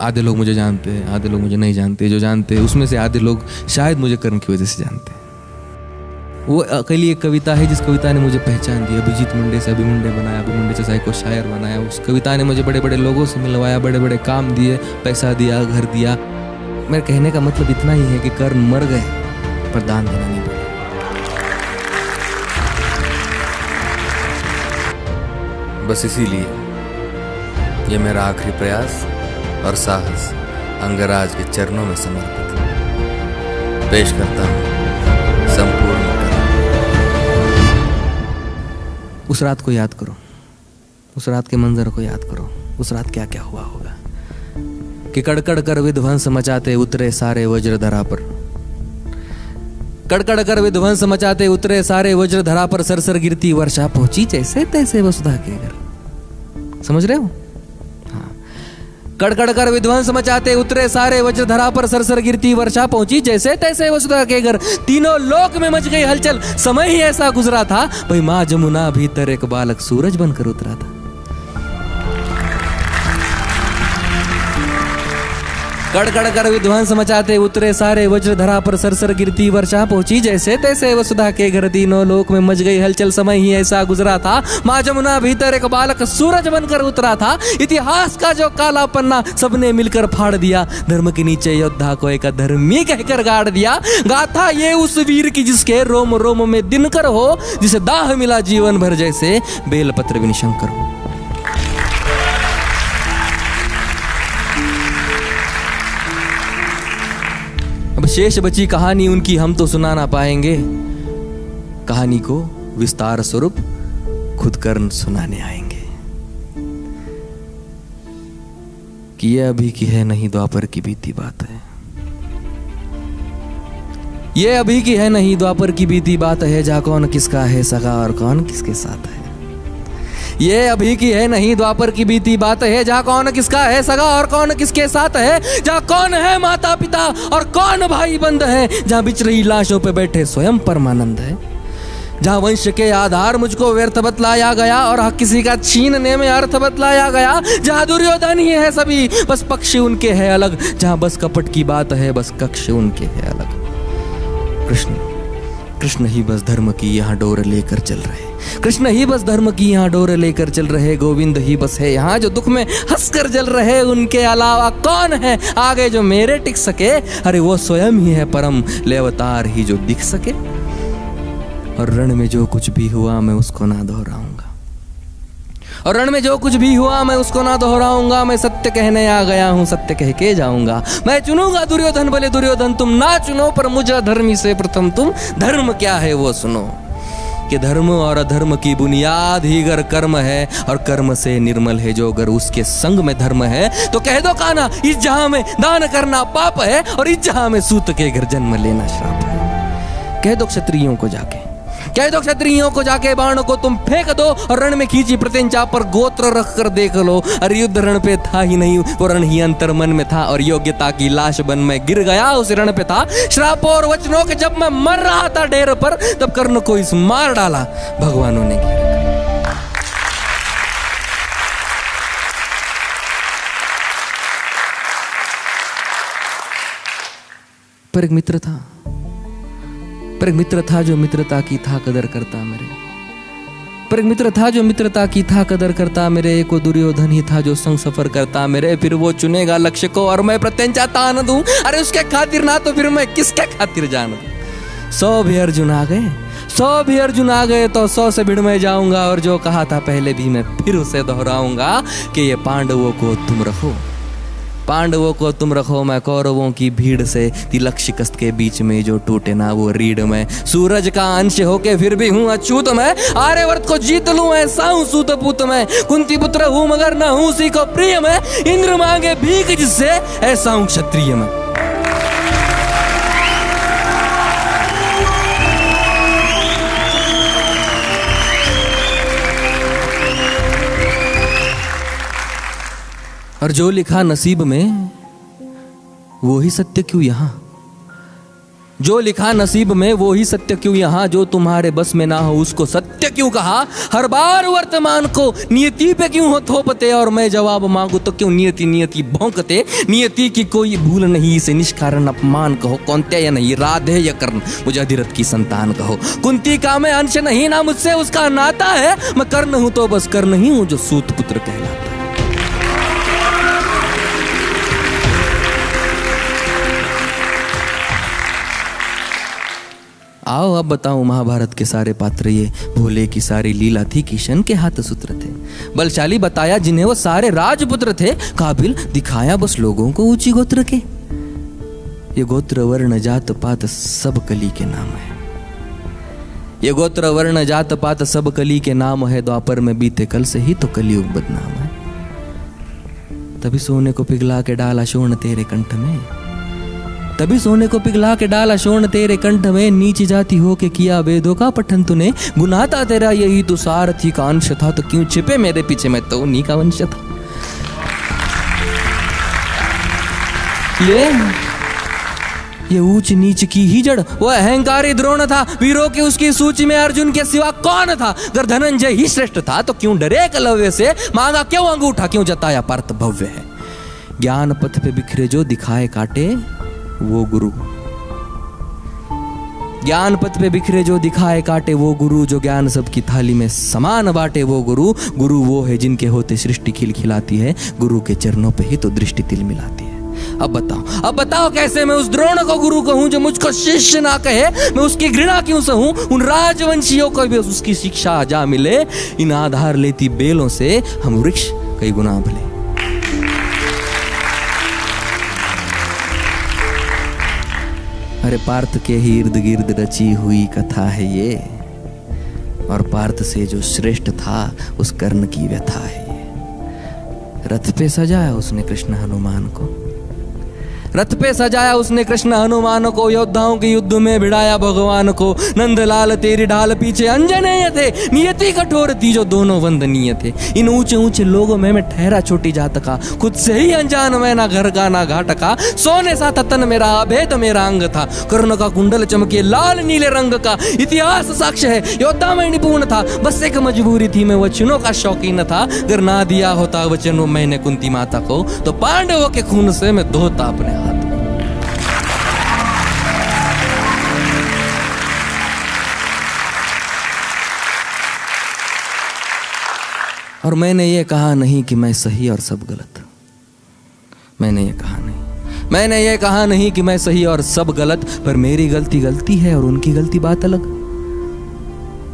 आधे लोग मुझे जानते हैं, आधे लोग मुझे नहीं जानते। जो जानते हैं उसमें से आधे लोग शायद मुझे कर्ण की वजह से जानते हैं। वो अकेली एक कविता है जिस कविता ने मुझे पहचान दी। अभिजीत मुंडे से अभिमुंडे बनाया, अभिमुंडे से साई को शायर बनाया। उस कविता ने मुझे बड़े बड़े लोगों से मिलवाया, बड़े बड़े काम दिए, पैसा दिया, घर दिया। मेरे कहने का मतलब इतना ही है कि कर्ण मर गए पर दान देना नहीं भूले। बस इसीलिए ये मेरा आखिरी प्रयास और साहस अंगराज के चरणों में समर्पित पेश करता हूँ संपूर्ण कर्ण। उस रात को याद करो, उस रात के मंजर को याद करो। उस रात क्या क्या हुआ होगा कि कड़कड़ कर विध्वंस मचाते उतरे सारे वज्रधरा पर। कड़कड़ कर विध्वंस मचाते उतरे सारे वज्रधरा पर। सरसर गिरती वर्षा पहुंची जैसे तैसे वसुधा के घर। समझ रहे हो? हाँ। कड़कड़ कर विध्वंस मचाते उतरे सारे वज्रधरा पर। सरसर गिरती वर्षा पहुंची जैसे तैसे वसुधा के घर। तीनों लोक में मच गई हलचल, समय ही ऐसा गुजरा था। भाई माँ जमुना भीतर एक बालक सूरज बनकर उतरा था। कड़कड़ कर विध्वंस मचाते उतरे सारे वज्रधरा पर। सरसर गिरती वर्षा पहुंची जैसे तैसे वसुधा के घर। तीनों लोक में मच गई हलचल, समय ही ऐसा गुजरा था। माँ जमुना भीतर एक बालक सूरज बनकर उतरा था। इतिहास का जो काला पन्ना सबने मिलकर फाड़ दिया। धर्म के नीचे योद्धा को एक अधर्मी कहकर गाड़ दिया। गाथा ये उस वीर की जिसके रोम रोम में दिनकर हो, जिसे दाह मिला जीवन भर जैसे बेलपत्र बिन शंकर हो। अब शेष बची कहानी उनकी हम तो सुना ना पाएंगे। कहानी को विस्तार स्वरूप खुद कर्ण सुनाने आएंगे कि ये अभी की है नहीं द्वापर की बीती बात है। ये अभी की है नहीं द्वापर की बीती बात है। जा कौन किसका है सगा और कौन किसके साथ है। ये अभी की है नहीं द्वापर की बीती बात है। जा कौन किसका है सगा और कौन किसके साथ है। जा कौन है माता पिता और कौन भाई बंद है। जहाँ बिछ रही लाशों पे बैठे स्वयं परमानंद है। जहाँ वंश के आधार मुझको व्यर्थ बतलाया गया और हक किसी का छीनने में अर्थ बतलाया गया। जहाँ दुर्योधन ही है सभी बस पक्ष उनके है अलग। जहाँ बस कपट की बात है बस कक्ष उनके है अलग। कृष्ण ही बस धर्म की यहाँ डोर लेकर चल रहे। कृष्ण ही बस धर्म की यहाँ डोर लेकर चल रहे। गोविंद ही बस है यहाँ जो दुख में हंसकर जल रहे। उनके अलावा कौन है आगे जो मेरे टिक सके। अरे वो स्वयं ही है परम ले अवतार ही जो दिख सके। और रण में जो कुछ भी हुआ मैं उसको ना दोहराऊंगा। और रण में जो कुछ भी हुआ मैं उसको ना दोहराऊंगा। मैं सत्य कहने आ गया हूँ, सत्य कह के जाऊंगा। मैं चुनूंगा दुर्योधन भले दुर्योधन तुम ना चुनो, पर मुझे अधर्मी से प्रथम तुम धर्म क्या है वो सुनो। कि धर्म और अधर्म की बुनियाद ही अगर कर्म है और कर्म से निर्मल है जो, अगर उसके संग में धर्म है तो कह दो काना इस जहां में दान करना पाप है और इस जहां में सूत के घर जन्म लेना श्राप है। कह दो क्षत्रियों को जाके, कह दो क्षत्रियों को जाके बाण को तुम फेंक दो और रण में खींची प्रत्यंचा पर गोत्र रख कर देख लो। अरे युद्ध रण पे था ही नहीं वो रण ही अंतर मन में था। और योग्यता की लाश बन में गिर गया उस रण पे था। श्रापों और वचनों के जब मैं मर रहा था ढेर पर, तब कर्ण को इस मार डाला भगवानों ने। पर एक मित्र था, पर एक मित्र था जो मित्रता की था कदर करता मेरे। पर एक मित्र था जो मित्रता की था कदर करता मेरे। एक वो दुर्योधन ही था जो संग सफर करता मेरे। फिर वो चुनेगा लक्ष्य को और मैं प्रत्यंचा तान दूं। अरे उसके खातिर ना तो फिर मैं किसके खातिर जान दूं। 100 भी अर्जुन आ गए, 100 भी अर्जुन आ गए तो 100 से भिड़ में जाऊंगा। और जो कहा था पहले भी मैं फिर उसे दोहराऊंगा कि ये पांडवों को तुम रखो, पांडवों को तुम रखो। मैं कौरवों की भीड़ से तिलक शिकस्त के बीच में जो टूटे ना वो रीढ़ में। सूरज का अंश होके फिर भी हूँ अछूत मैं। आर्यवर्त को जीत लूं ऐसा हूँ सूत पुत मैं। कुंती पुत्र हूँ मगर न हूँ उसी को प्रिय मैं। इंद्र मांगे भीख जिससे ऐसा हूँ क्षत्रिय मैं। और जो लिखा नसीब में वो ही सत्य क्यों यहाँ। जो लिखा नसीब में वो ही सत्य क्यों यहाँ, जो तुम्हारे बस में ना हो उसको सत्य क्यों कहा। हर बार वर्तमान को नियति पे क्यों हो थोपते, और मैं जवाब मांगू तो क्यों नियति नियति भौंकते। नियति की कोई भूल नहीं, इसे निष्कारण अपमान कहो। कौन्तेय या नहीं, राधे या कर्ण, मुझे अधिरथ की संतान कहो। कुंती का मैं अंश नहीं, ना मुझसे उसका नाता है। मैं कर्ण हूं तो बस कर्ण ही हूं जो सूत पुत्र कहलाता। आओ अब बताऊं, महाभारत के सारे पात्र ये भोले की सारी लीला थी, किशन के हाथ सूत्र थे। बलशाली बताया जिन्हें वो सारे राजपुत्र थे, काबिल दिखाया बस लोगों को ऊंची गोत्र के। ये गोत्र वर्ण जात पात सब कली के नाम है। ये गोत्र वर्ण जात पात सब कली के नाम है। द्वापर में बीते कल से ही तो कलयुग बदनाम है। तभी सोने को पिघला के डाला शोण तेरे कंठ में, तभी सोने को पिघला के डाला शोण तेरे कंठ में। नीच जाति हो के किया वेदों का पठन तूने, गुनाह था तेरा यही तो सारथी का अंश था। तो क्यों छिपे मेरे पीछे, मैं तो उन्हीं का वंश था। ये ऊंच नीच की ही जड़, वो अहंकारी द्रोण था। वीरों की उसकी सूची में अर्जुन के सिवा कौन था। अगर धनंजय ही श्रेष्ठ था तो क्यों डरे एकलव्य से। मांगा क्यों अंगूठा, क्यों जताया पार्थ भव्य है। ज्ञान पथ पे बिखरे जो दिखाए काटे वो गुरु, ज्ञान पथ पे बिखरे जो दिखाए काटे वो गुरु। जो ज्ञान सबकी थाली में समान बांटे वो गुरु। गुरु वो है जिनके होते सृष्टि खिलखिलाती है। गुरु के चरणों पे ही तो दृष्टि तिल मिलाती है। अब बताओ कैसे मैं उस द्रोण को गुरु कहूं जो मुझको शिष्य ना कहे। मैं उसकी घृणा क्यों सहूं, उन राजवंशियों को भी उसकी शिक्षा जा मिले। इन आधार लेती बेलों से हम वृक्ष कई गुना भले। अरे पार्थ के ही इर्द गिर्द रची हुई कथा है ये, और पार्थ से जो श्रेष्ठ था उस कर्ण की व्यथा है ये। रथ पे सजाया उसने कृष्ण हनुमान को, रथ पे सजाया उसने कृष्ण हनुमान को। योद्धाओं के युद्ध में भिड़ाया भगवान को। नंदलाल तेरी ढाल पीछे अंजनेय थे, नियति कठोर थी जो दोनों वंदनीय थे। इन ऊंचे ऊंचे लोगों में मैं ठहरा छोटी जात का, खुद से ही अनजान मैं ना घर का ना घाट का। सोने सा तन मेरा अभेद मेरा अंग था, कर्ण का कुंडल चमके लाल नीले रंग का। इतिहास साक्ष्य है योद्धा में निपुण था, बस एक मजबूरी थी मैं वचनों का शौकीन था। अगर ना दिया होता वचनों मैंने कुंती माता को, तो पांडवों के खून से मैं धोता अपने हाथ। और मैंने ये कहा नहीं कि मैं सही और सब गलत। मैंने ये कहा नहीं कि मैं सही और सब गलत, पर मेरी गलती गलती है और उनकी गलती बात अलग।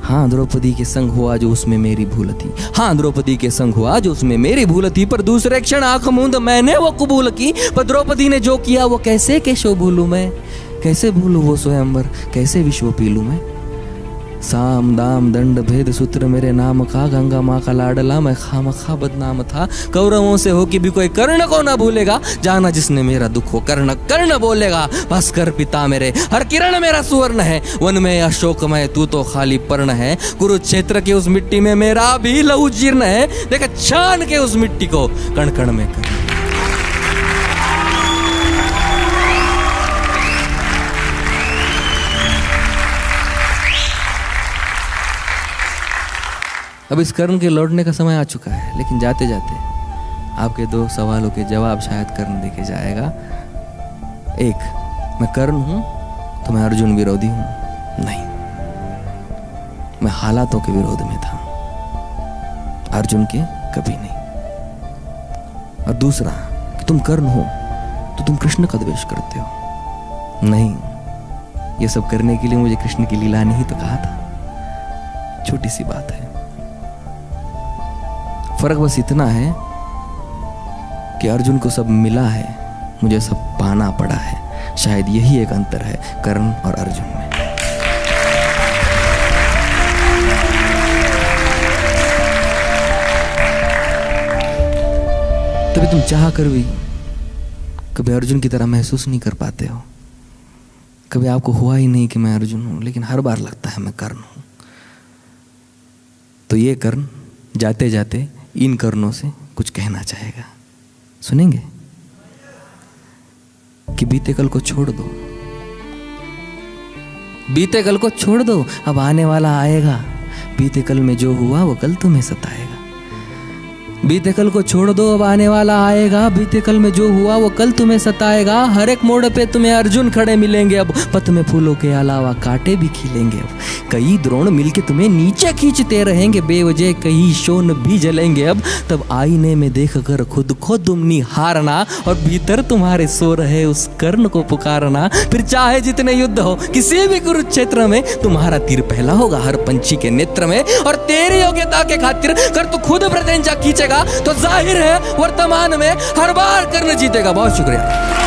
हाँ द्रौपदी के संग हुआ जो उसमें मेरी भूल थी, हाँ द्रौपदी के संग हुआ जो उसमें मेरी भूल थी। पर दूसरे क्षण आंख मूंद मैंने वो कबूल की। पर द्रौपदी ने जो किया वो कैसे कैशो भूलूं मैं, कैसे भूलूं वो स्वयंवर, कैसे विश्व पीलूं मैं। साम दाम दंड भेद सूत्र मेरे नाम का, गंगा माँ का लाडला मैं खामखा बदनाम था। कौरवों से हो कि भी कोई कर्ण को ना भूलेगा, जाना जिसने मेरा दुख हो कर्ण कर्ण बोलेगा। भास्कर पिता मेरे हर किरण मेरा सुवर्ण है, वन में अशोकमय तू तो खाली पर्ण है। कुरुक्षेत्र की उस मिट्टी में मेरा भी लहू जीर्ण है, देख छान के उस मिट्टी को कण कण में कर। अब इस कर्ण के लौटने का समय आ चुका है, लेकिन जाते जाते आपके दो सवालों के जवाब शायद कर्ण देके जाएगा। एक, मैं कर्ण हूं तो मैं अर्जुन विरोधी हूं? नहीं, मैं हालातों के विरोध में था, अर्जुन के कभी नहीं। और दूसरा कि तुम कर्ण हो तो तुम कृष्ण का द्वेष करते हो? नहीं, ये सब करने के लिए मुझे कृष्ण की लीला ने ही तो कहा था। छोटी सी बात है, फर्क बस इतना है कि अर्जुन को सब मिला है, मुझे सब पाना पड़ा है। शायद यही एक अंतर है कर्ण और अर्जुन में। तभी तुम चाह कर भी कभी अर्जुन की तरह महसूस नहीं कर पाते हो। कभी आपको हुआ ही नहीं कि मैं अर्जुन हूं, लेकिन हर बार लगता है मैं कर्ण हूं। तो ये कर्ण जाते जाते इन कर्णों से कुछ कहना चाहेगा, सुनेंगे? कि बीते कल को छोड़ दो, बीते कल को छोड़ दो, अब आने वाला आएगा। बीते कल में जो हुआ वो कल तुम्हें सताएगा। बीते कल को छोड़ दो, अब आने वाला आएगा। बीते कल में जो हुआ वो कल तुम्हें सताएगा। हर एक मोड़ पे तुम्हें अर्जुन खड़े मिलेंगे अब, पथ में फूलों के अलावा कांटे भी खिलेंगे अब। कई द्रोण मिलके तुम्हें नीचे खींचते रहेंगे बेवजह, कई शोन भी जलेंगे अब। तब आईने में देख कर खुद को तुम निहारना, और भीतर तुम्हारे सो रहे उस कर्ण को पुकारना। फिर चाहे जितने युद्ध हो किसी भी कुरुक्षेत्र में, तुम्हारा तीर पहला होगा हर पंछी के नेत्र में। और तेरी योग्यता के खातिर कर तू खुद प्रत्यंचा खींचेगा तो जाहिर है वर्तमान में हर बार कर्ण जीतेगा। बहुत शुक्रिया।